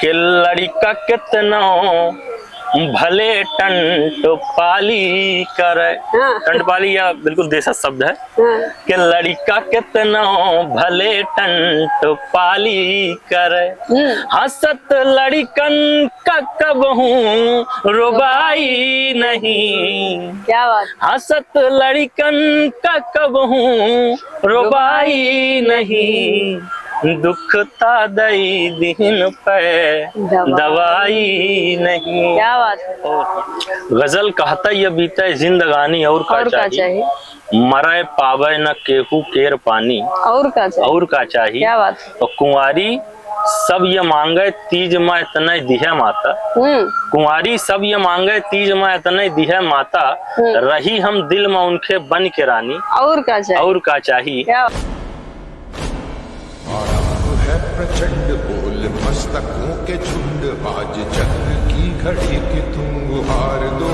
कि लड़का कितना भले टंट पाली करे। टंट पाली या बिल्कुल देशज शब्द है कि लड़का कितना भले टंट पाली करे। हंसत लड़कन का कबहू रुबाई नहीं। क्या बात। हंसत लड़कन का कबहू रुबाई नहीं। दुखता दई दिन पे दवाई नहीं। क्या बात है। गजल कहता ये बीता जिंदगानी और का चाहिए। मरे पावे न केहू केर पानी और का चाहिए। क्या बात है। तो कुंवारी सब ये मांगे तीज में इतना दिहे माता। कुंवारी सब ये मांगे तीज में इतना दिहे माता। रही हम दिल में उनके बन के रानी और का चाहिए। है प्रचंड बोल मस्तकों के झुंड आज चक्र की घड़ी की तुम गुहार दो।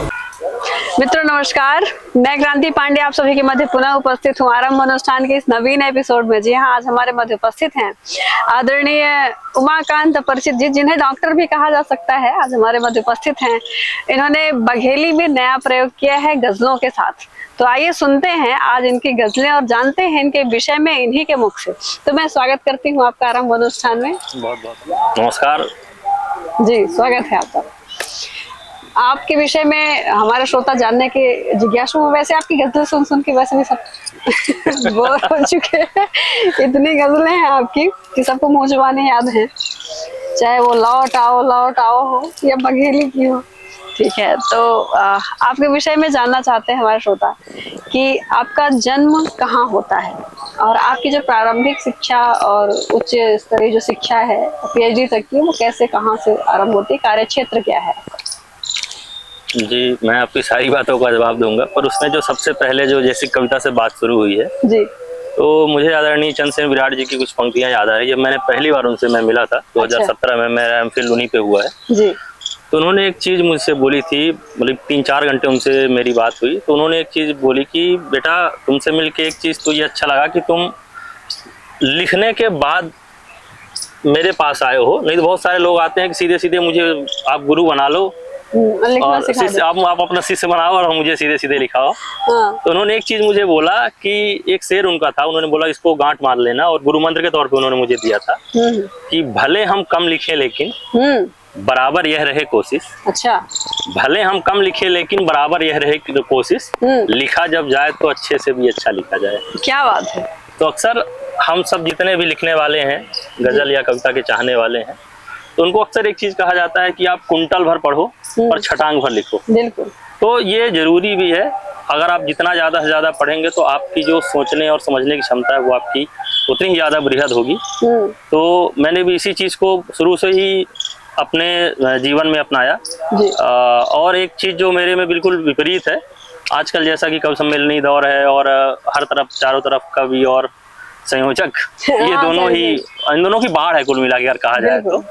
मित्रों नमस्कार, मैं क्रांति पांडे आप सभी के मध्य पुनः उपस्थित हूँ आरंभ अनुष्ठान के इस नवीन एपिसोड में। जी हाँ, आज हमारे मध्य उपस्थित हैं आदरणीय उमाकांत परिचित जी, जिन्हें डॉक्टर भी कहा जा सकता है। आज हमारे मध्य उपस्थित हैं। इन्होंने बघेली में नया प्रयोग किया है गजलों के साथ। तो आइए सुनते हैं आज इनकी गजलें और जानते हैं इनके विषय में इन्हीं के मुख से। तो मैं स्वागत करती हूँ आपका आरंभ अनुष्ठान में। बहुत बहुत नमस्कार जी, स्वागत है आपका। आपके विषय में हमारे श्रोता जानने के जिज्ञासु हैं। वैसे आपकी गजलें सुन सुन के वैसे भी सब बोर हो चुके हैं। इतनी गजलें हैं आपकी कि सबको मुंह जुबानी याद है, चाहे वो लौट आओ हो या बघेली की हो। ठीक है, तो आपके विषय में जानना चाहते हैं हमारे श्रोता कि आपका जन्म कहाँ होता है और आपकी जो प्रारंभिक शिक्षा और उच्च स्तरीय जो शिक्षा है PhD तक की, वो कैसे कहाँ से आरंभ होती है, कार्य क्षेत्र क्या है? जी, मैं आपकी सारी बातों का जवाब दूंगा, पर उसमें जो सबसे पहले जो जैसी कविता से बात शुरू हुई है जी, तो मुझे आदरणीय चंद्रसेन विराट जी की कुछ पंक्तियां याद आ रही है। जब मैंने पहली बार उनसे मैं मिला था 2017 में, मेरा MPhil उन्हीं पे हुआ है जी। तो उन्होंने एक चीज मुझसे बोली थी, मतलब 3-4 घंटे उनसे मेरी बात हुई। तो उन्होंने एक चीज बोली कि बेटा तुमसे मिलके एक चीज तो ये अच्छा लगा कि तुम लिखने के बाद मेरे पास आए हो। नहीं तो बहुत सारे लोग आते हैं कि सीधे सीधे मुझे आप गुरु बना लो और शिष्य आप अपना शिष्य बनाओ और मुझे सीधे सीधे लिखाओ। तो उन्होंने एक चीज मुझे बोला कि एक शेर उनका था, उन्होंने बोला इसको गांठ मार लेना, और गुरु मंत्र के तौर पे उन्होंने मुझे दिया था कि भले हम कम लिखे लेकिन बराबर यह रहे कोशिश। अच्छा। भले हम कम लिखे लेकिन बराबर यह रहे कोशिश। लिखा जब जाए तो अच्छे से भी अच्छा लिखा जाए। क्या बात है। तो अक्सर हम सब जितने भी लिखने वाले हैं, गजल या कविता के चाहने वाले हैं, तो उनको अक्सर एक चीज कहा जाता है कि आप कुंटल भर पढ़ो और छटांग भर लिखो। बिल्कुल। तो ये जरूरी भी है। अगर आप जितना ज्यादा से ज्यादा पढ़ेंगे तो आपकी जो सोचने और समझने की क्षमता है वो आपकी उतनी ही ज्यादा बृहद होगी। तो मैंने भी इसी चीज को शुरू से ही अपने जीवन में अपनाया। और एक चीज जो मेरे में बिल्कुल विपरीत है, आजकल जैसा कि कवि सम्मेलनी दौर है और हर तरफ चारों तरफ कवि और संयोजक, ये दोनों ही, इन दोनों की बाढ़ है कुल मिला के अगर कहा जाए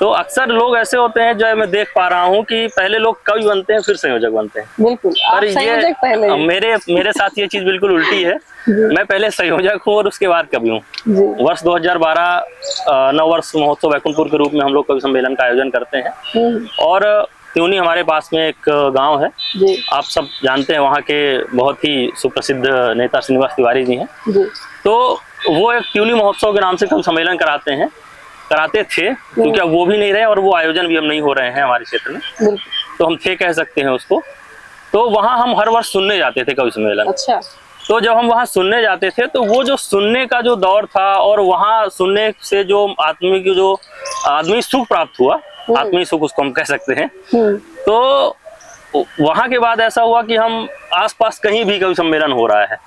तो अक्सर लोग ऐसे होते हैं जो मैं देख पा रहा हूँ कि पहले लोग कवि बनते हैं फिर संयोजक बनते हैं। बिल्कुल। पर ये मेरे साथ ये चीज बिल्कुल उल्टी है। मैं पहले संयोजक हूँ और उसके बाद कवि हूँ। वर्ष 2012 नववर्ष महोत्सव बैकुंठपुर के रूप में हम लोग कवि सम्मेलन का आयोजन करते हैं और त्यूनी हमारे पास में एक गांव है, आप सब जानते हैं, वहाँ के बहुत ही सुप्रसिद्ध नेता श्रीनिवास तिवारी जी हैं। तो वो एक त्यूनी महोत्सव के नाम से कवि सम्मेलन कराते थे, क्योंकि अब वो भी नहीं रहे और वो आयोजन भी अब नहीं हो रहे हैं हमारे क्षेत्र में, तो हम थे कह सकते हैं उसको। तो वहाँ हम हर वर्ष सुनने जाते थे कवि सम्मेलन। अच्छा। तो जब हम वहाँ सुनने जाते थे तो वो जो सुनने का जो दौर था और वहाँ सुनने से जो आदमी सुख प्राप्त हुआ, आत्मीय सुख उसको हम कह सकते हैं। तो वहाँ के बाद ऐसा हुआ कि हम आसपास कहीं भी कवि सम्मेलन हो रहा है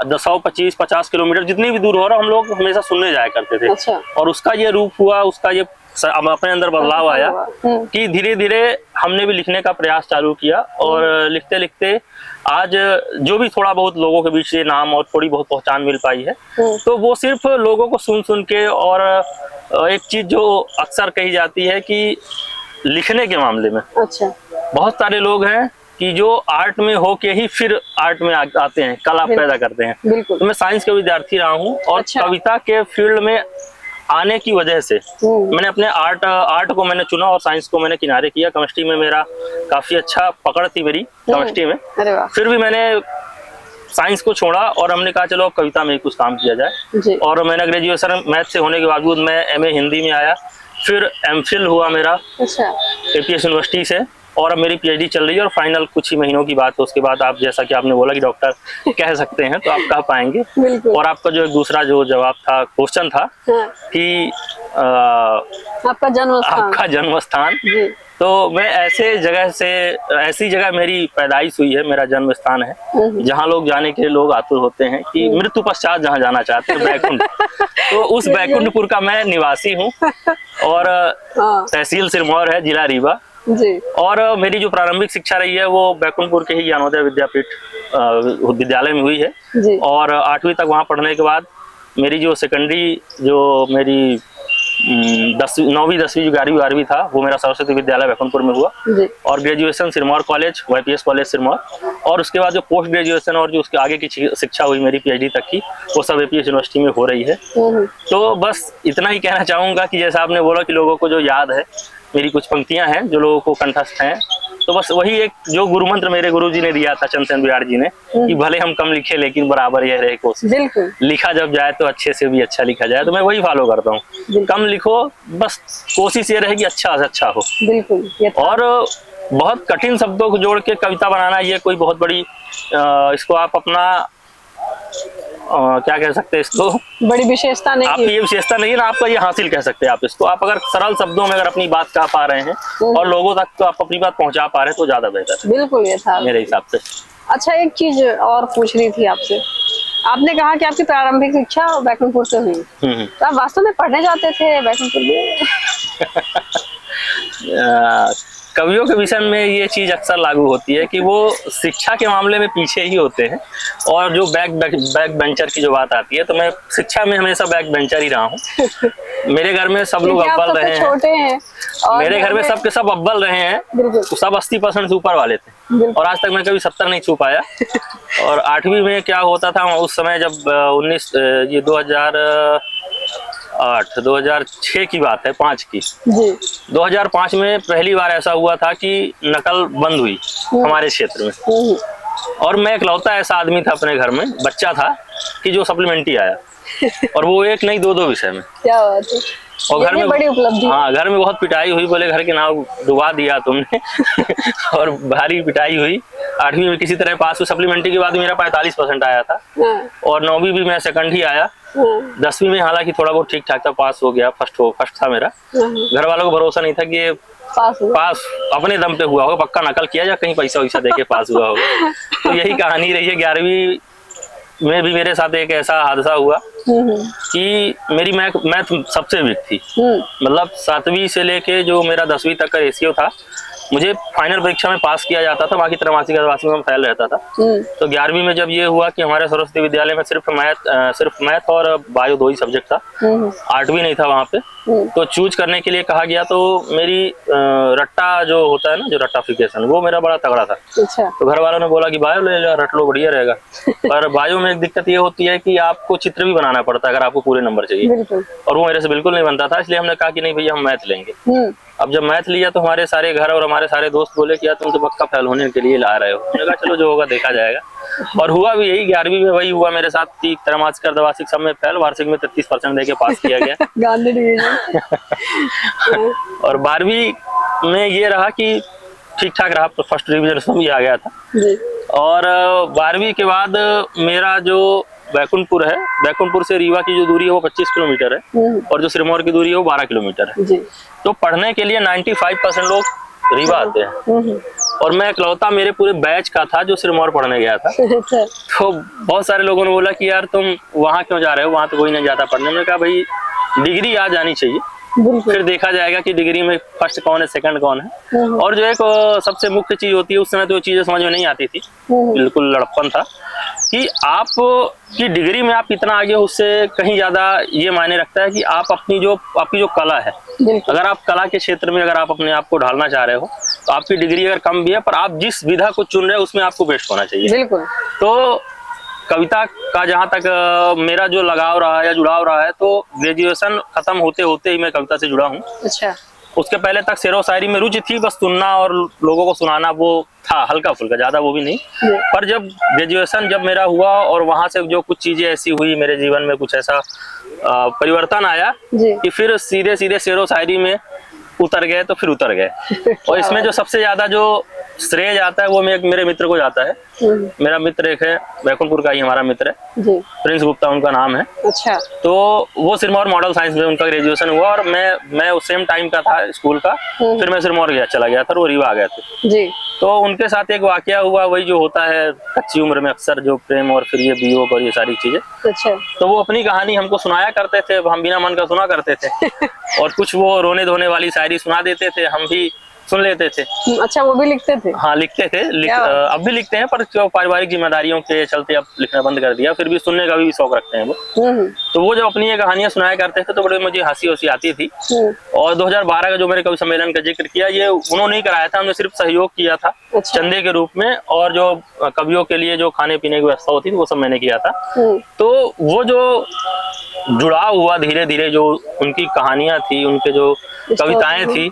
100, 25, 50 किलोमीटर जितनी भी दूर हो रहा, हम लोग हमेशा सुनने जाया करते थे। अच्छा। और उसका ये रूप हुआ, उसका ये अपने अंदर बदलाव आया कि धीरे धीरे हमने भी लिखने का प्रयास चालू किया और लिखते लिखते आज जो भी थोड़ा बहुत लोगों के बीच से नाम और थोड़ी बहुत पहचान मिल पाई है, तो वो सिर्फ लोगों को सुन सुन के। और एक चीज जो अक्सर कही जाती है कि लिखने के मामले में अच्छा बहुत सारे लोग हैं कि जो आर्ट में हो के ही फिर आर्ट में आते हैं, कला पैदा करते हैं। तो मैं साइंस का विद्यार्थी रहा हूँ और कविता के फील्ड में आने की वजह से मैंने अपने आर्ट को मैंने चुना और साइंस को मैंने किनारे किया। केमिस्ट्री में मेरा काफी अच्छा पकड़ थी मेरी केमिस्ट्री में, अरे वाह। फिर भी मैंने साइंस को छोड़ा और हमने कहा चलो अब कविता में ही कुछ काम किया जाए जी। और मैंने ग्रेजुएशन मैथ से होने के बावजूद मैं एमए हिंदी में आया, फिर एमफिल हुआ मेरा अच्छा। एपीएस यूनिवर्सिटी से और अब मेरी पीएचडी चल रही है और फाइनल कुछ ही महीनों की बात है। उसके बाद आप जैसा कि आपने बोला कि डॉक्टर कह सकते हैं तो आप कह पाएंगे। बिल्कुल। और आपका जो एक दूसरा जो जवाब था, क्वेश्चन था हाँ। कि आपका जन्म स्थान। आपका जन्म स्थान, जी। तो मैं ऐसी जगह मेरी पैदाइश हुई है, मेरा जन्म स्थान है जहाँ लोग जाने के लिए लोग आतुर होते हैं कि मृत्यु पश्चात जहाँ जाना चाहते हैं, बैकुंठ। तो उस बैकुंठपुर का मैं निवासी हूँ और तहसील सिरमौर है, जिला रीवा जी। और मेरी जो प्रारंभिक शिक्षा रही है वो बैकुंठपुर के ही ज्ञानोदय विद्यापीठ विद्यालय में हुई है जी। और 8वीं तक वहाँ पढ़ने के बाद मेरी जो सेकेंडरी जो मेरी 9वीं 10वीं जो 11वीं 12वीं था वो मेरा सरस्वती विद्यालय बैकुंठपुर में हुआ जी। और graduation Sirmaur college, YPS college Sirmaur और उसके बाद जो पोस्ट ग्रेजुएशन और जो उसके आगे की शिक्षा हुई मेरी पीएचडी तक की वो सब एपीएस यूनिवर्सिटी में हो रही है। तो बस इतना ही कहना चाहूंगा कि जैसा आपने बोला कि लोगों को जो याद है, मेरी कुछ पंक्तियां हैं जो लोगों को कंठस्थ हैं, तो बस वही एक जो गुरु मंत्र मेरे गुरुजी ने दिया था, चंद्रसेन बिराड़ जी ने, कि भले हम कम लिखे लेकिन बराबर यह रहे कोशिश। बिल्कुल। लिखा जब जाए तो अच्छे से भी अच्छा लिखा जाए, तो मैं वही फॉलो करता हूँ। कम लिखो, बस कोशिश ये रहे कि अच्छा से अच्छा हो। बिल्कुल। और बहुत कठिन शब्दों को जोड़ के कविता बनाना ये कोई बहुत बड़ी इसको आप अपना क्या कह सकते हैं, इसको बड़ी विशेषता नहीं, आपकी ये विशेषता नहीं है ना, आपका ये हासिल कह सकते हैं आप इसको। आप अगर सरल शब्दों में अगर अपनी बात कह पा रहे हैं और लोगों तक तो आप अपनी बात पहुंचा पा रहे हैं तो ज्यादा बेहतर है। बिल्कुल ये था मेरे हिसाब से। अच्छा, एक चीज और पूछनी थी आपसे। आपने कहा कि आपकी प्रारंभिक शिक्षा बैकुंठपुर से हुई, तो आप वास्तव में पढ़ने जाते थे बैकुंठपुर में? कवियों के विषय में ये चीज अक्सर लागू होती है कि वो शिक्षा के मामले में पीछे ही होते हैं और जो बैक बेंचर की जो बात आती है, तो मैं शिक्षा में हमेशा बैक बेंचर ही रहा हूँ। मेरे घर में सब लोग अव्वल रहे हैं, छोटे हैं और मेरे घर में सबके सब अव्वल रहे हैं, तो सब 80% से ऊपर वाले थे और आज तक मैं कभी 70 नहीं छू पाया। और 8वीं में क्या होता था उस समय जब 2006 की बात है, 5 की जी। 2005 में पहली बार ऐसा हुआ था कि नकल बंद हुई हमारे क्षेत्र में और मैं इकलौता ऐसा आदमी था अपने घर में, बच्चा था, कि जो सप्लीमेंट्री आया और वो एक नहीं 2 विषय में। क्या बात है, और घर में बड़ी उपलब्धि। हाँ, घर में बहुत पिटाई हुई, बोले घर के नाम डुबा दिया तुमने और भारी पिटाई हुई। 8वीं में किसी तरह पास हुई, सप्लीमेंट्री के बाद मेरा 45% आया था और 9वीं भी मैं सेकंड ही आया। 10वीं में हालांकि थोड़ा बहुत ठीक ठाक था, पास हो गया, फर्स्ट था मेरा। घर वालों को भरोसा नहीं था कि ये पास अपने दम पे हुआ होगा, पक्का नकल किया या कहीं पैसा वैसा देके पास हुआ होगा। तो यही कहानी रही है। 11वीं में भी मेरे साथ एक ऐसा हादसा हुआ कि मेरी मैथ सबसे वीक थी, मतलब 7वीं से लेके जो मेरा 10वीं तक का रेशियो था, मुझे फाइनल परीक्षा में पास किया जाता था, बाकी त्रैमासिक में फेल रहता था। तो 11वीं में जब ये हुआ कि हमारे सरस्वती विद्यालय में सिर्फ मैथ और बायो 2 ही सब्जेक्ट था, 8वीं नहीं था वहाँ पे, तो चूज करने के लिए कहा गया। तो मेरी रट्टा जो होता है ना, जो रट्टाफिकेशन, वो मेरा बड़ा तगड़ा था। अच्छा। तो घर वालों ने बोला कि बायो ले लो, रट लो, बढ़िया रहेगा। पर बायो में एक दिक्कत ये होती है कि आपको चित्र भी बनाना पड़ता है अगर आपको पूरे नंबर चाहिए, और वो मेरे से बिल्कुल नहीं बनता था। इसलिए हमने कहा कि नहीं भैया हम मैथ लेंगे। अब जब मैथ लिया तो हमारे सारे घर और हमारे सारे दोस्त बोले कि यार तुम तो पक्का फेल होने के लिए ला रहे हो। मैंने कहा चलो जो होगा देखा जाएगा, और हुआ भी यही। 11वीं में वही हुआ मेरे साथ, त्रैमासिक अर्धवार्षिक सब में फेल, वार्षिक में 33% देके पास किया गया। गांधी डिवीजन। और 12वीं में ये रहा कि ठीक ठाक रहा, तो फर्स्ट डिवीजन उसमें भी आ गया था जी। और 12वीं के बाद मेरा जो बैकुंठपुर है, बैकुंठपुर से रीवा की जो दूरी है वो 25 किलोमीटर है और जो सिरमौर की दूरी है वो 12 किलोमीटर है जी। तो पढ़ने के लिए 95% लोग रीवा आते हैं और मैं इकलौता मेरे पूरे बैच का था जो सिरमौर पढ़ने गया था। तो बहुत सारे लोगों ने बोला कि यार तुम वहाँ क्यों जा रहे हो, वहाँ तो कोई नहीं जाता पढ़ने। मैंने कहा भाई डिग्री आ जानी चाहिए, फिर देखा जाएगा कि डिग्री में फर्स्ट कौन है, सेकंड कौन है। और जो एक सबसे मुख्य चीज होती है, उस समय तो चीजें समझ में नहीं आती थी, बिल्कुल लड़प्पन था कि आप की डिग्री में आप कितना आगे हो, उससे कहीं ज्यादा ये मायने रखता है कि आप आपकी जो कला है, अगर आप कला के क्षेत्र में अगर आप अपने आप को ढालना चाह रहे हो तो आपकी डिग्री अगर कम भी है पर आप जिस विधा को चुन रहे हो उसमें आपको बेस्ट होना चाहिए। बिल्कुल। तो कविता का जहाँ तक मेरा जो लगाव रहा है या जुड़ाव रहा है, तो ग्रेजुएशन खत्म होते होते ही मैं कविता से जुड़ा हूँ। अच्छा। उसके पहले तक शेरो शायरी में रुचि थी, बस सुनना और लोगों को सुनाना वो था, हल्का फुल्का, ज्यादा वो भी नहीं। पर जब ग्रेजुएशन जब मेरा हुआ और वहां से जो कुछ चीजें ऐसी हुई मेरे जीवन में, कुछ ऐसा परिवर्तन आया कि फिर सीधे सीधे शेरो शायरी में उतर गए, तो फिर उतर गए। और इसमें जो सबसे ज्यादा जो श्रेय जाता है वो मेरे मित्र को जाता है। मेरा मित्र एक है, बैकुंठपुर का ही हमारा मित्र है, प्रिंस गुप्ता उनका नाम है। अच्छा। तो वो सिरमौर मॉडल साइंस में उनका ग्रेजुएशन हुआ और मैं उस सेम टाइम का था स्कूल का। फिर मैं सिरमौर चला गया था और वो रीवा आ गए थे जी। तो उनके साथ एक वाकया हुआ, वही जो होता है कच्ची उम्र में अक्सर जो प्रेम और फिर ये वियोग और ये सारी चीजें। अच्छा। तो वो अपनी कहानी हमको सुनाया करते थे, हम बिना मन का सुना करते थे और कुछ वो रोने धोने वाली शायरी सुना देते थे, हम भी सुन लेते थे। अच्छा, वो भी लिखते थे? हाँ, लिखते थे। अब भी लिखते हैं, पर जो पारिवारिक जिम्मेदारियों के चलते अब लिखना बंद कर दिया। फिर भी सुनने का भी शौक रखते हैं वो। तो वो जब अपनी ये कहानियां सुनाया करते थे तो बड़े मुझे हंसी वसी आती थी। और 2012 का जो मेरे कवि सम्मेलन का जिक्र किया, ये उन्होंने ही कराया था, हमने सिर्फ सहयोग किया था। अच्छा। चंदे के रूप में, और जो कवियों के लिए जो खाने पीने की व्यवस्था होती थी वो सब मैंने किया था। तो वो जो जुड़ाव हुआ धीरे धीरे, जो उनकी कहानियां थी, उनके जो कविताएं थी,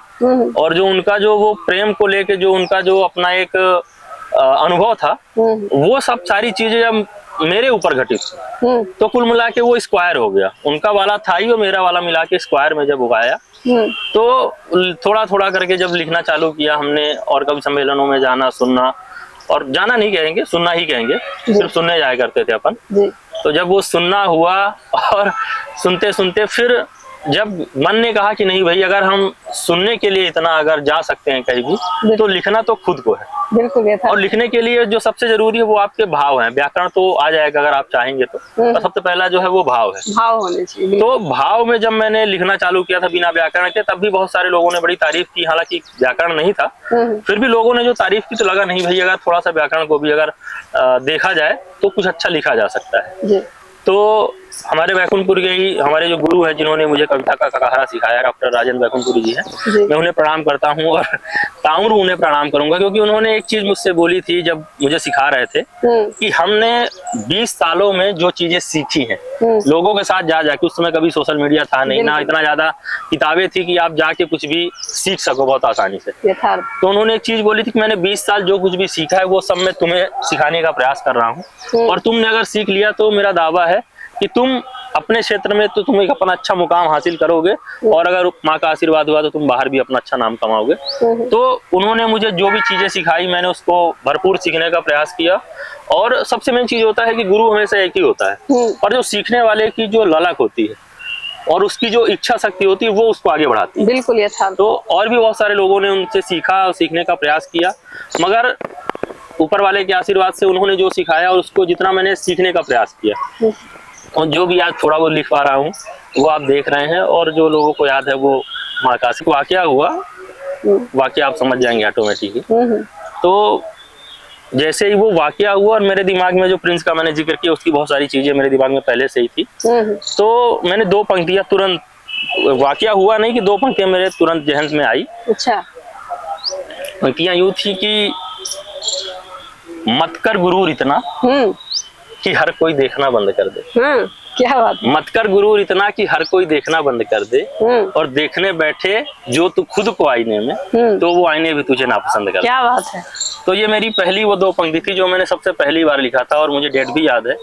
और जो उनका जो वो प्रेम को लेके जो उनका जो अपना एक अनुभव था, वो सब सारी चीजें जब मेरे ऊपर घटित तो कुल मिला के वो स्क्वायर हो गया। उनका वाला था ही और मेरा वाला मिला के स्क्वायर में जब उगाया, तो थोड़ा थोड़ा करके जब लिखना चालू किया हमने, और कवि सम्मेलनों में जाना, सुनना, और जाना नहीं कहेंगे, सुनना ही कहेंगे, सिर्फ सुनने जाया करते थे अपन। तो जब वो सुनना हुआ और सुनते सुनते फिर जब मन ने कहा कि नहीं भाई, अगर हम सुनने के लिए इतना अगर जा सकते हैं कहीं भी, तो लिखना तो खुद को है। बिल्कुल, ये था। और लिखने के लिए जो सबसे जरूरी है वो आपके भाव हैं। व्याकरण तो आ जाएगा अगर आप चाहेंगे तो, और सबसे पहला जो है वो भाव है। भाव होने चाहिए। तो भाव में जब मैंने लिखना चालू किया था बिना व्याकरण के, तब भी बहुत सारे लोगों ने बड़ी तारीफ की, हालांकि व्याकरण नहीं था, फिर भी लोगों ने जो तारीफ की तो लगा नहीं भाई, अगर थोड़ा सा व्याकरण को भी अगर देखा जाए तो कुछ अच्छा लिखा जा सकता है। तो हमारे बैकुंठपुर के ही हमारे जो गुरु हैं, जिन्होंने मुझे कविता का कहारा सिखाया, डॉक्टर राजेंद्र बैकुंठपुरी जी हैं, मैं उन्हें प्रणाम करता हूं और ताउम्र उन्हें प्रणाम करूंगा, क्योंकि उन्होंने एक चीज मुझसे बोली थी जब मुझे सिखा रहे थे कि हमने 20 सालों में जो चीजें सीखी हैं लोगों के साथ जा जाके, उस समय कभी सोशल मीडिया था नहीं, ना इतना ज्यादा किताबें थी कि आप जाके कुछ भी सीख सको बहुत आसानी से। तो उन्होंने एक चीज बोली थी कि मैंने 20 साल जो कुछ भी सीखा है वो सब मैं तुम्हें सिखाने का प्रयास कर रहा हूँ, और तुमने अगर सीख लिया तो मेरा दावा है कि तुम अपने क्षेत्र में तो तुम एक अपना अच्छा मुकाम हासिल करोगे, और अगर माँ का आशीर्वाद हुआ तो तुम बाहर भी अपना अच्छा नाम कमाओगे। तो उन्होंने मुझे जो भी चीजें सिखाई मैंने उसको भरपूर सीखने का प्रयास किया। और सबसे मेन चीज होता है कि गुरु हमेशा एक ही होता है, और जो सीखने वाले की जो ललक होती है और उसकी जो इच्छा शक्ति होती है वो उसको आगे बढ़ाती है। बिल्कुल, ये था। तो और भी बहुत सारे लोगों ने उनसे सीखा और सीखने का प्रयास किया, मगर ऊपर वाले के आशीर्वाद से उन्होंने जो सिखाया और उसको जितना मैंने सीखने का प्रयास किया, और जो भी आज थोड़ा बहुत लिख पा रहा हूँ वो आप देख रहे हैं, और जो लोगों को याद है वो माँ का वाकया हुआ, वाकया आप समझ जाएंगे ऑटोमेटिकली। तो जैसे ही वो वाकया हुआ और मेरे दिमाग में जो प्रिंस का मैंने जिक्र किया, उसकी बहुत सारी चीजें मेरे दिमाग में पहले से ही थी। तो मैंने 2 पंक्तियां तुरंत, वाकया हुआ नहीं कि 2 पंक्तियां मेरे तुरंत जहन में आई। अच्छा। पंक्तियां यूं थी कि मत कर गुरूर इतना कि हर कोई देखना बंद कर दे। क्या बात। मत कर गुरूर इतना कि हर कोई देखना बंद कर दे, और देखने बैठे जो तू खुद को आईने में, तो वो आईने भी तुझे नापसंद कर। क्या बात है। तो ये मेरी पहली वो 2 पंक्ति थी जो मैंने सबसे पहली बार लिखा था, और मुझे डेट भी याद है,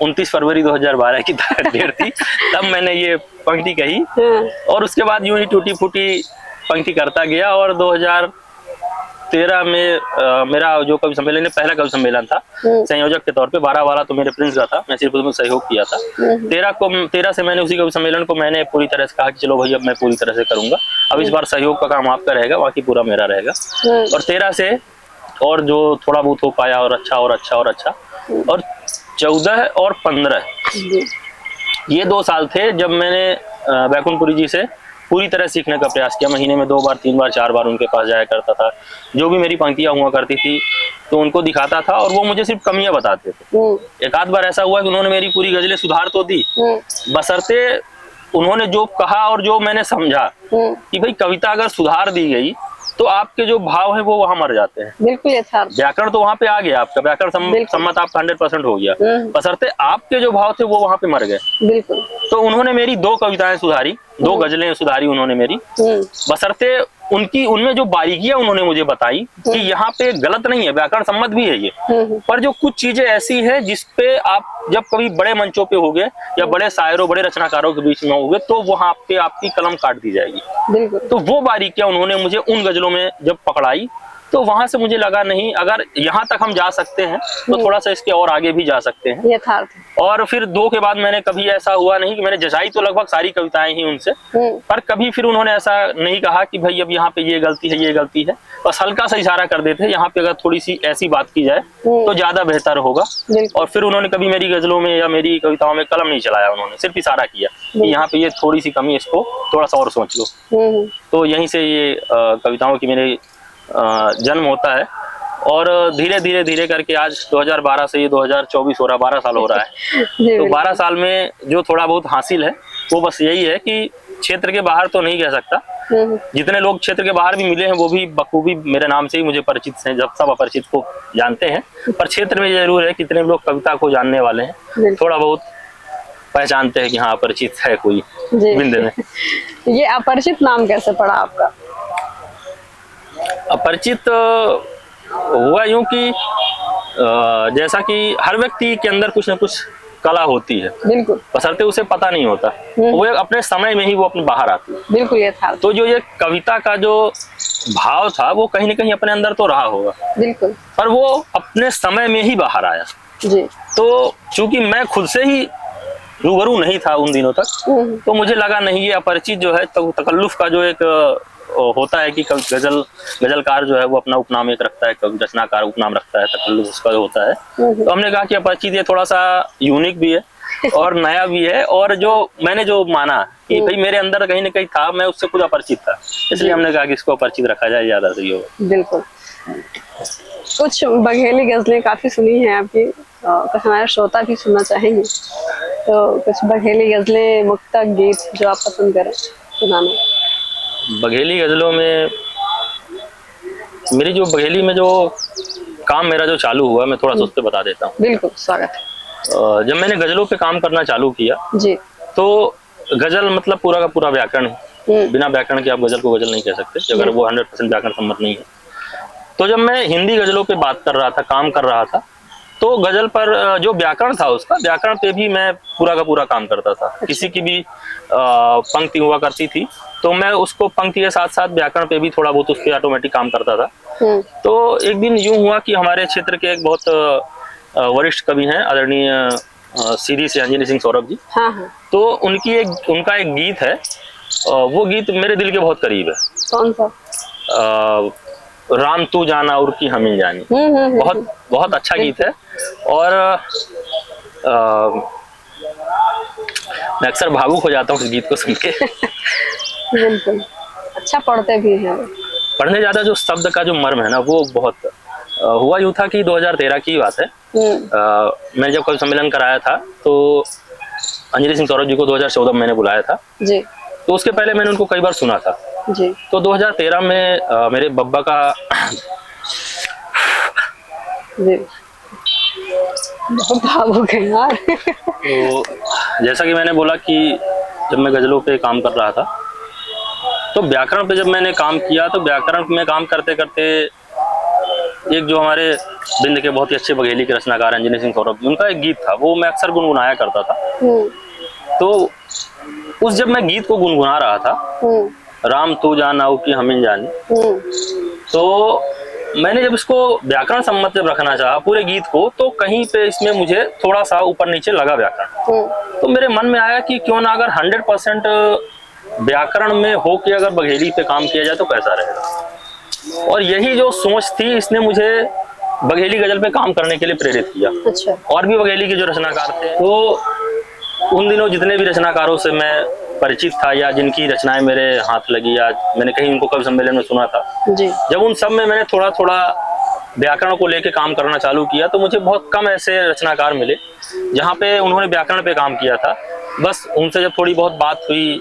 29 फरवरी 2012 की डेट थी, तब मैंने ये पंक्ति कही। और उसके बाद यूं ही टूटी फूटी पंक्ति करता गया, और 2013 में मेरा जो कवि सम्मेलन, पहला कवि सम्मेलन था, संयोजक के तौर पे 12 वाला तो मेरे प्रिंस का था, मैं सिर्फ उसमें सहयोग किया था। 13 से मैंने उसी कवि सम्मेलन को मैंने पूरी तरह से कहा कि चलो भाई अब मैं पूरी तरह से करूंगा, अब इस बार सहयोग का काम आपका रहेगा, बाकी पूरा मेरा रहेगा। और 13 से और जो थोड़ा बहुत हो पाया, और अच्छा और अच्छा और अच्छा, और 14 और 15 ये 2 साल थे जब मैंने बैकुंठपुरी जी से पूरी तरह सीखने का प्रयास किया। महीने में 2 बार 3 बार 4 बार उनके पास जाया करता था, जो भी मेरी पंक्तियां हुआ करती थी तो उनको दिखाता था, और वो मुझे सिर्फ कमियां बताते थे। एक आध बार ऐसा हुआ कि उन्होंने मेरी पूरी गजलें सुधार तो दी, बशर्ते उन्होंने जो कहा और जो मैंने समझा कि भाई कविता अगर सुधार दी गई तो आपके जो भाव है वो वहां मर जाते हैं। बिल्कुल यथार्थ। व्याकरण तो वहां पे आ गया, आपका व्याकरण सम्मत आपका 100% हो गया, बशर्ते आपके जो भाव थे वो वहां पे मर गए। बिल्कुल। तो उन्होंने मेरी 2 कविताएं सुधारी, 2 गजलें सुधारी उन्होंने मेरी, बशर्ते उनकी उनमें जो बारीकियां उन्होंने मुझे बताई कि यहाँ पे गलत नहीं है, व्याकरण सम्मत भी है ये, पर जो कुछ चीजें ऐसी है जिसपे आप जब कभी बड़े मंचों पे होगे या बड़े शायरों बड़े रचनाकारों के बीच में होगे तो वहां पे आपकी कलम काट दी जाएगी। बिल्कुल। तो वो बारीकियां उन्होंने मुझे उन गजलों में जब पकड़ाई तो वहां से मुझे लगा नहीं, अगर यहाँ तक हम जा सकते हैं तो थोड़ा सा इसके और आगे भी जा सकते हैं। यथार्थ। और फिर 2 के बाद मैंने कभी ऐसा हुआ नहीं कि मैंने जजाई तो लगभग सारी कविताएं ही उनसे, पर कभी फिर उन्होंने ऐसा नहीं कहा कि भाई अब यहाँ पे ये गलती है ये गलती है, बस हल्का सा इशारा कर देते हैं यहाँ पे अगर थोड़ी सी ऐसी बात की जाए तो ज्यादा बेहतर होगा। और फिर उन्होंने कभी मेरी गजलों में या मेरी कविताओं में कलम नहीं चलाया, उन्होंने सिर्फ इशारा किया कि यहाँ पे ये थोड़ी सी कमी, इसको थोड़ा सा और सोच लो। तो यहीं से ये कविताओं की मेरे जन्म होता है और धीरे धीरे करके आज 2012 से ये 2024 हो रहा, 12 साल हो रहा है। तो 12 साल में जो थोड़ा बहुत हासिल है वो बस यही है कि क्षेत्र के बाहर तो नहीं कह सकता, जितने लोग क्षेत्र के बाहर भी मिले हैं वो भी बखूबी मेरे नाम से ही मुझे परिचित हैं, जब सब अपरिचित को जानते हैं, पर क्षेत्र में जरूर है कितने लोग कविता को जानने वाले हैं, थोड़ा बहुत पहचानते हैं कि हाँ अपरिचित है कोई बिंद में। ये अपरिचित नाम कैसे पड़ा आपका? अपरिचित हुआ यूं कि जैसा कि हर व्यक्ति के अंदर कुछ न कुछ कला होती है, बिल्कुल, बशर्ते उसे पता नहीं होता, वो अपने समय में ही वो अपने बाहर आती है। बिल्कुल ये था। तो जो ये कविता का जो भाव था वो कहीं न कहीं अपने अंदर तो रहा होगा, बिल्कुल, पर वो अपने समय में ही बाहर आया जी। तो चूंकि मैं खुद से ही रूबरू नहीं था उन दिनों तक, तो मुझे लगा नहीं ये अपरिचित जो है तो तकल्लुफ का जो एक होता है कि गजलकार जो है वो अपना उपनाम एक रखता है, कवि रचनाकार उपनाम रखता है, तकल्लुफ उसका जो होता है। तो हमने कहा कि अपरिचित ये थोड़ा सा यूनिक भी है और नया भी है, और जो मैंने जो माना कि भाई मेरे अंदर कहीं ना कहीं था, मैं उससे खुद अपरिचित था, इसलिए हमने कहा कि इसको अपरिचित रखा जाए, ज्यादा सही होगा। बिल्कुल। कुछ बघेली गजलें काफी सुनी हैं आपकी, कुछ हमारे श्रोता भी सुनना चाहेंगे, तो कुछ बघेली गजलें, मुक्तक, गीत जो आप पसंद करें सुनाना। बघेली गजलों में मेरी जो बघेली में जो काम मेरा जो चालू हुआ, मैं थोड़ा सा उस पर बता देता हूँ। बिल्कुल, स्वागत है। जब मैंने गजलों पे काम करना चालू किया जी, तो गजल मतलब पूरा का पूरा व्याकरण, बिना व्याकरण के आप गजल को गजल नहीं कह सकते, अगर वो 100% व्याकरण सम्मत नहीं है। तो जब मैं हिंदी गजलों पे बात कर रहा था, काम कर रहा था, तो गजल पर जो व्याकरण था उसका, व्याकरण पे भी मैं पूरा का पूरा काम करता था। किसी की भी पंक्ति हुआ करती थी तो मैं उसको पंक्ति के साथ साथ व्याकरण पे भी थोड़ा बहुत उस पर ऑटोमेटिक काम करता था। तो एक दिन यूं हुआ कि हमारे क्षेत्र के एक बहुत वरिष्ठ कवि हैं, आदरणीय सीधी से अंजनी सिंह सौरभ जी। हाँ। तो उनका एक गीत है, वो गीत मेरे दिल के बहुत करीब है। कौन सा? राम तू जाना और की हमें जानी। बहुत बहुत अच्छा गीत है, और मैं अक्सर भावुक हो जाता हूँ इस गीत को सुन के। बिल्कुल, अच्छा पढ़ते भी हैं। पढ़ने ज्यादा जो शब्द का जो मर्म है ना, वो बहुत हुआ यूं था कि 2013 की बात है। मैं जब कवि सम्मेलन कराया था तो अंजनी सिंह सौरभ जी को 2014 में मैंने बुलाया था जी। तो उसके पहले मैंने उनको कई बार सुना था जी। तो 2013 में मेरे बब्बा का जी, बहुत भावुक है यार। तो जैसा कि मैंने बोला कि जब मैं गजलों पे काम कर रहा था तो व्याकरण पे जब मैंने काम किया, तो व्याकरण में काम करते करते एक जो हमारे बिंद के बहुत ही अच्छे बघेली के रचनाकार अंजनी सिंह सौरभ जी, उनका एक गीत था, वो मैं अक्सर गुनगुनाया करता था। तो उस जब मैं गीत को गुनगुना रहा था, राम तू जाना की हमें जानी, तो मैंने जब इसको व्याकरण सम्मत जब रखना चाहा पूरे गीत को, तो कहीं पे इसमें मुझे थोड़ा सा ऊपर नीचे लगा व्याकरण। तो मेरे मन में आया कि क्यों ना अगर 100% व्याकरण में हो के अगर बघेली पे काम किया जाए तो कैसा रहेगा। और यही जो सोच थी, इसने मुझे बघेली गजल पे काम करने के लिए प्रेरित किया। अच्छा। और भी बघेली के जो रचनाकार थे, तो उन दिनों जितने भी रचनाकारों से मैं परिचित था या जिनकी रचनाएं मेरे हाथ लगी या मैंने कहीं उनको कवि सम्मेलन में सुना था जी, जब उन सब में मैंने थोड़ा थोड़ा व्याकरण को लेके काम करना चालू किया, तो मुझे बहुत कम ऐसे रचनाकार मिले जहाँ पे उन्होंने व्याकरण पे काम किया था। बस उनसे जब थोड़ी बहुत बात हुई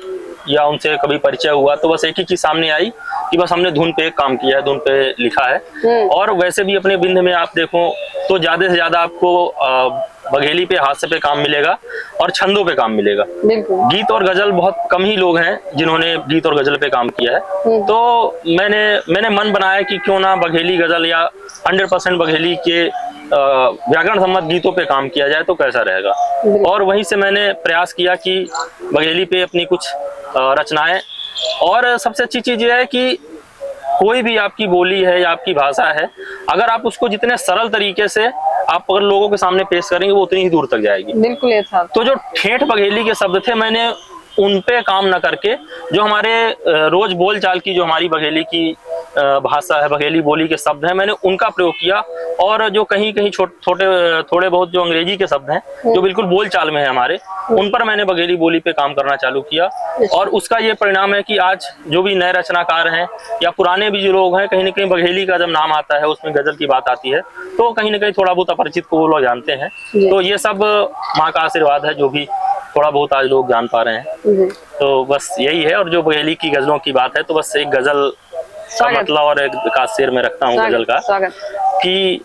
या उनसे कभी परिचय हुआ, तो बस एक ही चीज सामने आई कि बस हमने धुन पे काम किया है, धुन पे लिखा है। और वैसे भी अपने बिंद में आप देखो तो ज्यादा से ज्यादा आपको बघेली पे, हास्य पे काम मिलेगा और छंदों पे काम मिलेगा। बिल्कुल। गीत और गजल बहुत कम ही लोग हैं जिन्होंने गीत और गजल पे काम किया है। तो मैंने मन बनाया कि क्यों ना बघेली गजल या 100% बघेली के व्याकरण सम्मत गीतों पे काम किया जाए तो कैसा रहेगा। और वहीं से मैंने प्रयास किया कि बघेली पे अपनी कुछ रचनाएं। और सबसे अच्छी चीज ये है कि कोई भी आपकी बोली है या आपकी भाषा है, अगर आप उसको जितने सरल तरीके से आप अगर लोगों के सामने पेश करेंगे वो उतनी ही दूर तक जाएगी। बिल्कुल ये था। तो जो ठेठ बघेली के शब्द थे, मैंने उन पे काम न करके जो हमारे रोज बोलचाल की, जो हमारी बघेली की भाषा है, बघेली बोली के शब्द हैं, मैंने उनका प्रयोग किया। और जो कहीं कहीं थोड़े बहुत जो अंग्रेजी के शब्द हैं जो बिल्कुल बोलचाल में है हमारे, उन पर मैंने बघेली बोली पे काम करना चालू किया। और उसका ये परिणाम है कि आज जो भी नए रचनाकार हैं या पुराने भी जो लोग हैं, कहीं ना कहीं बघेली का जब नाम आता है, उसमें गजल की बात आती है, तो कहीं ना कहीं थोड़ा बहुत अपरिचित को वो लोग जानते हैं। तो ये सब माँ का आशीर्वाद है, जो भी थोड़ा बहुत आज लोग जान पा रहे हैं। तो बस यही है। और जो बघेली की गजलों की बात है, तो बस एक गजल का मतलब और एक विकास शेर में रखता हूँ गजल का, कि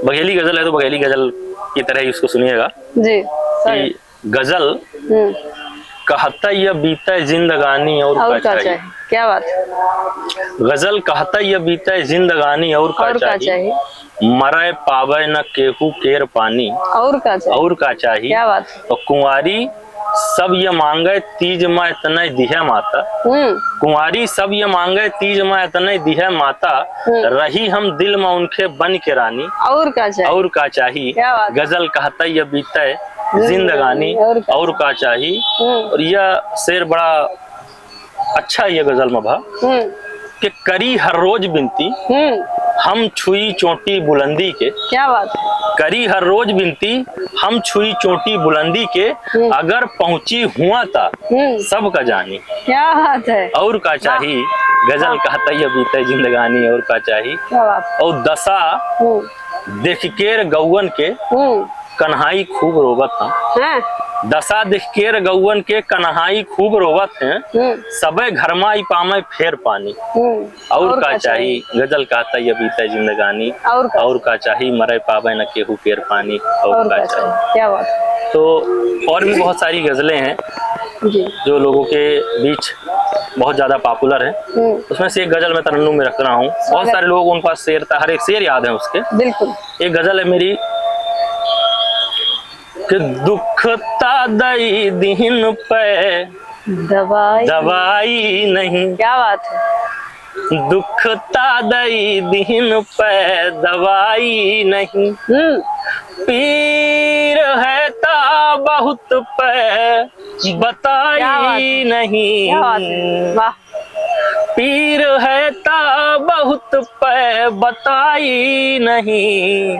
बघेली गजल है तो बघेली गजल की तरह ही उसको सुनिएगा जी। कि गजल कहता यह बीता जिंदगानी और का चाहिए। क्या बात। गजल कहता यह बीता जिंदगानी और का चाहिए, मरे पावे न केहू केर पानी और का चाहिए। क्या बात। और कुंवारी सब ये मांगे तीज में इतना दिहे माता, कुंवारी सब ये मांगे तीज में इतना दिहे माता, रही हम दिल में उनके बन के रानी और का चाहिए। गजल कहता ये बीता जिंदगानी और का चाहिए। और यह शेर बड़ा अच्छा, ये गजल में भा कि करी हर रोज बिनती हम छुई चोटी बुलंदी के। क्या बात है। करी हर रोज बिनती हम छुई चोटी बुलंदी के, अगर पहुंची हुआ था सब का जानी। क्या बात है। और का चाहिए। गजल कहता ये बीते जिंदगानी और का चाहिए। क्या बात। और दशा देख के गौवन के कन्हाई खूब रोबत हैं। दशा देख के गौवन के कन्हाई खूब रोबत हैं, सबे घर माई पामे फेर पानी और का चाहिए। गजल कहता ये बीते जिंदगानी और का चाहिए, मरे पावे न केहू केर पानी और का चाहिए। क्या बात। तो और भी बहुत सारी गजलें हैं जो लोगों के बीच बहुत ज्यादा पॉपुलर है। उसमें से एक गजल मैं तरन्नुम में रख रहा हूँ। बहुत सारे लोग उनके पास शेर था, हर एक शेर याद है उसके। बिल्कुल। एक गजल है मेरी कि दुख तादई दिन पे दवाई नहीं। क्या बात है। दुख तादई दिन पे दवाई नहीं, पीर है ता बहुत पे बताई नहीं। वाह। पीर है ता बहुत पे बताई नहीं,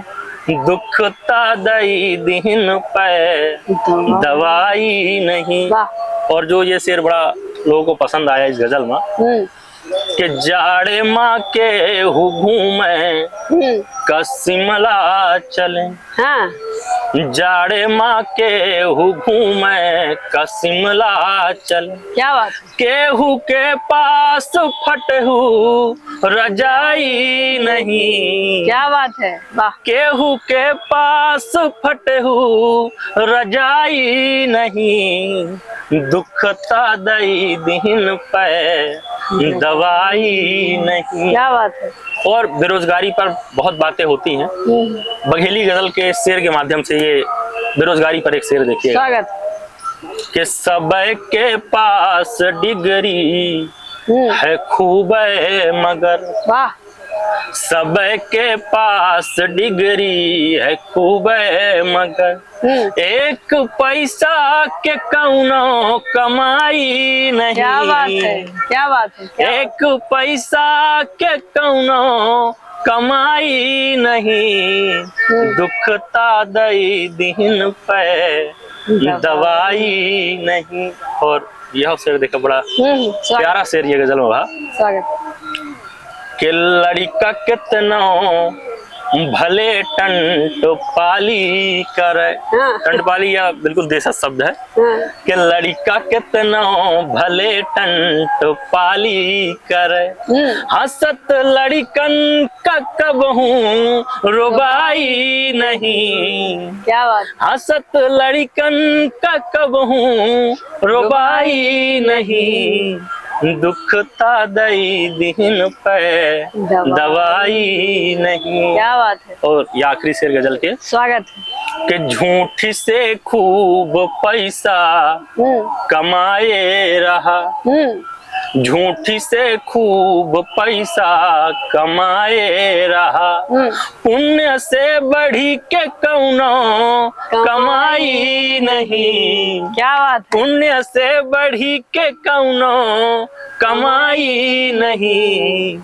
दुख तादई दिन पे दवाई नहीं। और जो ये शेर बड़ा लोगों को पसंद आया इस गजल में कि जाड़े माँ के घूमे का शिमला चले। हाँ। जाड़े माँ के घूमे का शिमला चले। क्या बात। केहू के पास फटहू रजाई नहीं। क्या बात है। वाह। केहू के पास फटहू रजाई नहीं, दुख तादई दिन पे दवाई नहीं। क्या बात है। और बेरोजगारी पर बहुत बातें होती हैं। बघेली गजल के शेर के माध्यम से ये बेरोजगारी पर एक शेर देखिए। स्वागत। कि सब के पास डिग्री है खूब मगर। वाह। सब के पास डिग्री है खूब मगर, एक पैसा के कौनो कमाई नहीं। क्या बात है। क्या बात है। एक पैसा के कौनो कमाई नहीं, दुख तादई दिन पे दवाई नहीं। और यह शेर देखा बड़ा प्यारा शेर ये गजल में। कि लड़का कितनो भले टंट पाली करे। हाँ। टंट पाली या बिल्कुल देशज शब्द है हाँ, कि लड़का कितना भले टंट पाली करे, हंसत लड़कन का कबहू रुबाई नहीं, क्या बात। हंसत लड़कन का कबहू रुबाई नहीं, दुखता दई दिन पे दवाई नहीं। क्या बात है। और ये आखिरी शेर गजल के स्वागत है। कि झूठ से खूब पैसा कमाए रहा, झूठी से खूब पैसा कमाए रहा, पुण्य से बढ़ी के कौनो कमाई नहीं, क्या बात है। पुण्य से बढ़ी के कौनो कमाई नहीं,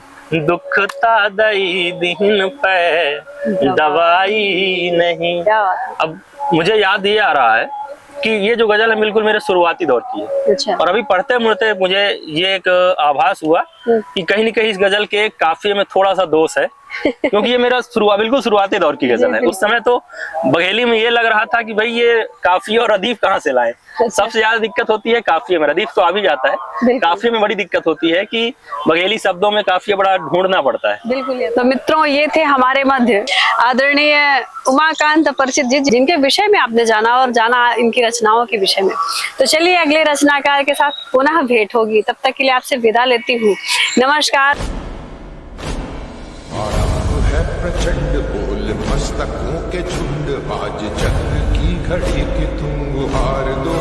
दुखता दई दिन पे दवाई नहीं। क्या बात है। अब मुझे याद ये आ रहा है कि ये जो गजल है बिल्कुल मेरे शुरुआती दौर की है, अच्छा। और अभी पढ़ते मुड़ते मुझे ये एक आभास हुआ कि कहीं न कहीं इस गजल के काफिये में थोड़ा सा दोष है, क्योंकि ये मेरा बिल्कुल शुरुआती दौर की गजल है। उस समय तो बघेली में ये लग रहा था कि भाई ये काफिये और अदीफ कहाँ से लाए। सबसे ज्यादा दिक्कत होती है काफिये में, अदीफ तो आ भी जाता है, काफिये में बड़ी दिक्कत होती है कि बघेली शब्दों में काफिया बड़ा ढूंढना पड़ता है। बिल्कुल। तो मित्रों, ये थे हमारे मध्य आदरणीय उमाकांत परिचित जी, जिनके विषय में आपने जाना और जाना इनकी रचनाओं के विषय में। तो चलिए अगले रचनाकार के साथ पुनः भेंट होगी, तब तक के लिए आपसे विदा लेती हूँ। नमस्कार। आरंभ है प्रचंड बोल मस्तकों के झुंड, आज चक्र की घड़ी की तुम गुहार दो।